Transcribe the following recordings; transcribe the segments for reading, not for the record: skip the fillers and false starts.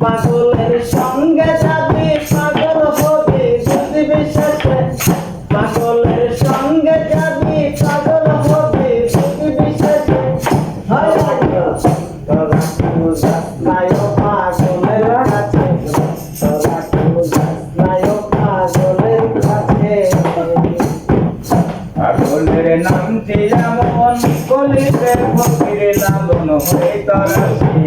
পাগলের সঙ্গে যাবি পাগল হবি যদি বিশ্বাসে পাগলের সঙ্গে যাবি পাগল হবি যদি বিশ্বাসে তোরা বুঝাস নাই ও পাগলের কাছে তোরা বুঝাস নাই ও পাগলের কাছে পাগলের নামটি যেমন কলিতে ফকির লালন হয়ে তরাসি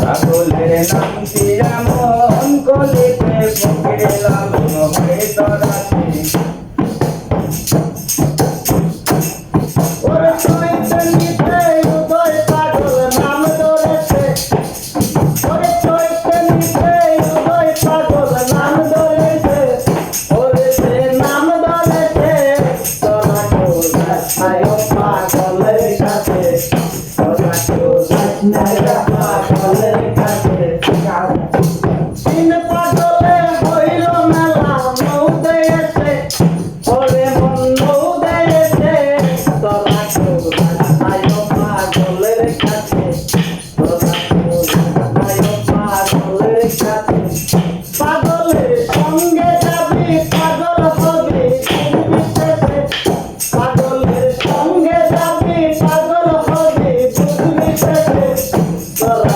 পাগলের নামটি যেমন কলিতে ফকির লালন হয়ে তরাসি পাগলের সঙ্গে যাবি পাগল হবি পাগলের সঙ্গে যাবি পাগল হবি বুঝবি শেষে